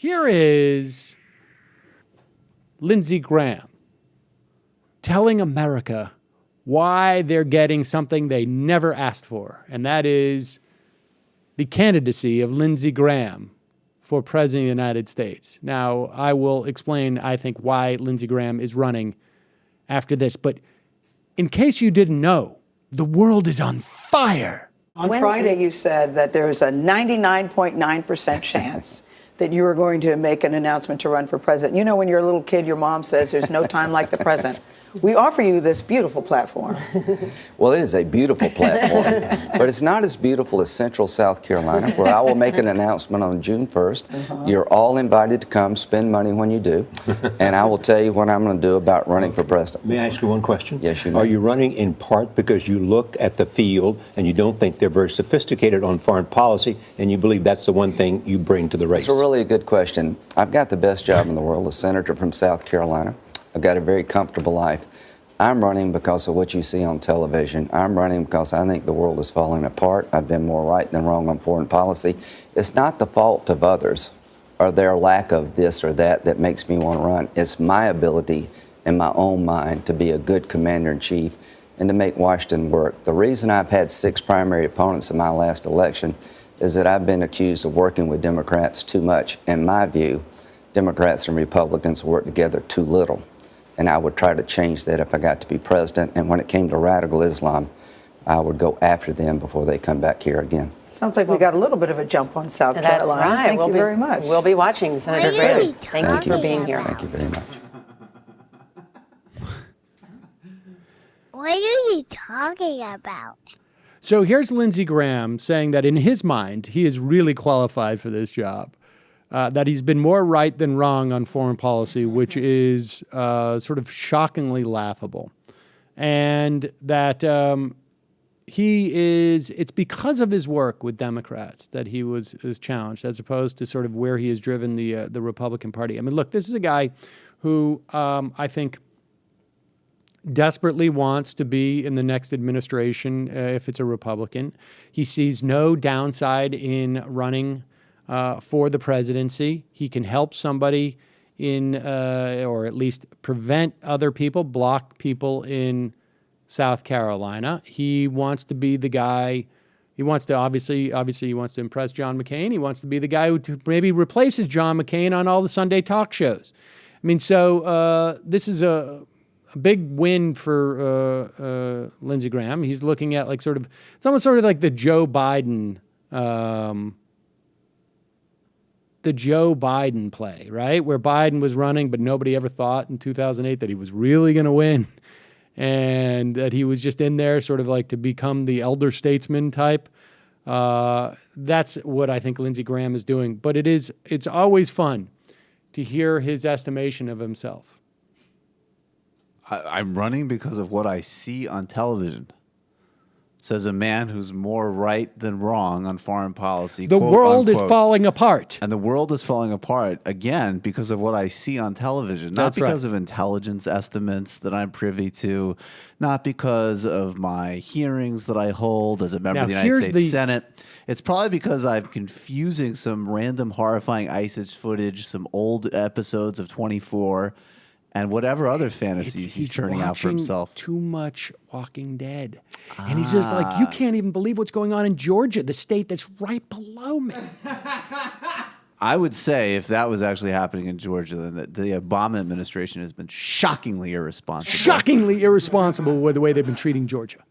Here is Lindsey Graham telling America why they're getting something they never asked for, and that is the candidacy of Lindsey Graham for President of the United States. Now, I will explain, I think, why Lindsey Graham is running after this, but in case you didn't know, the world is on fire. On Friday, you said that there's a 99.9% chance that you were going to make an announcement to run for president. You know, when you're a little kid, your mom says there's no time like the present. We offer you this beautiful platform. Well, it is a beautiful platform, but it's not as beautiful as Central South Carolina, where I will make an announcement on June 1st. You're all invited to come, spend money when you do, and I will tell you what I'm going to do about running for president. May I ask you one question? Yes, you may. Are you running in part because you look at the field and you don't think they're very sophisticated on foreign policy, and you believe that's the one thing you bring to the race? It's really a good question. I've got the best job in the world, a senator from South Carolina. I've got a very comfortable life. I'm running because of what you see on television. I'm running because I think the world is falling apart. I've been more right than wrong on foreign policy. It's not the fault of others or their lack of this or that that makes me want to run. It's my ability in my own mind to be a good commander-in-chief and to make Washington work. The reason I've had 6 primary opponents in my last election is that I've been accused of working with Democrats too much. In my view, Democrats and Republicans work together too little. And I would try to change that if I got to be president. And when it came to radical Islam, I would go after them before they come back here again. Sounds like we got a little bit of a jump on South Carolina. That's right. Thank you very much. We'll be watching, Senator Graham. Thank you for being here. Thank you very much. What are you talking about? So here's Lindsey Graham saying that in his mind, he is really qualified for this job. That he's been more right than wrong on foreign policy, which is sort of shockingly laughable. And that it's because of his work with Democrats that he was challenged, as opposed to sort of where he has driven the Republican Party. I mean, look, this is a guy who I think desperately wants to be in the next administration if it's a Republican. He sees no downside in running for the presidency. He can help somebody in, or at least prevent other people, block people in South Carolina. He wants to be the guy. He wants to obviously he wants to impress John McCain. He wants to be the guy who maybe replaces John McCain on all the Sunday talk shows. I mean, so this is a big win for Lindsey Graham. He's looking at like it's almost sort of like the Joe Biden play, right? Where Biden was running, but nobody ever thought in 2008 that he was really going to win, and that he was just in there sort of like to become the elder statesman type. That's what I think Lindsey Graham is doing. But it's always fun to hear his estimation of himself. I'm running because of what I see on television. Says a man who's more right than wrong on foreign policy. The world is falling apart. And the world is falling apart, again, because of what I see on television. Not because of intelligence estimates that I'm privy to, not because of my hearings that I hold as a member of the United States Senate. It's probably because I'm confusing some random horrifying ISIS footage, some old episodes of 24, and whatever other fantasies he's churning out for himself. Too much Walking Dead. And he's just like, you can't even believe what's going on in Georgia, the state that's right below me. I would say if that was actually happening in Georgia, then the Obama administration has been shockingly irresponsible. Shockingly irresponsible with the way they've been treating Georgia.